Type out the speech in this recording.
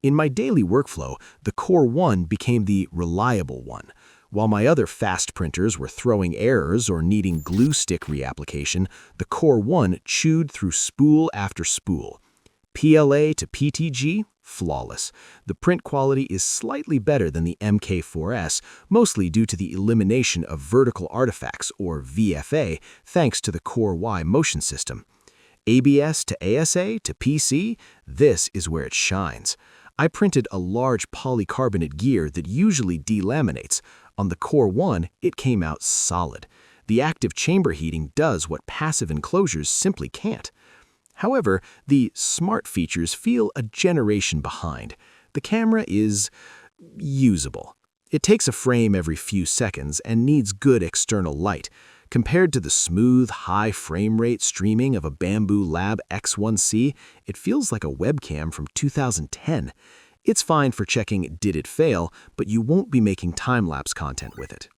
In my daily workflow, the Core One became the reliable one. While my other fast printers were throwing errors or needing glue stick reapplication, the Core One chewed through spool after spool. PLA to PTG, flawless. The print quality is slightly better than the MK4S, mostly due to the elimination of vertical artifacts, or VFA, thanks to the CoreXY motion system. ABS to ASA to PC, this is where it shines. I printed a large polycarbonate gear that usually delaminates. On the Core One, it came out solid. The active chamber heating does what passive enclosures simply can't. However, the smart features feel a generation behind. The camera is usable. It takes a frame every few seconds and needs good external light. Compared to the smooth, high frame rate streaming of a Bambu Lab X1C, it feels like a webcam from 2010. It's fine for checking did it fail, but you won't be making time-lapse content with it.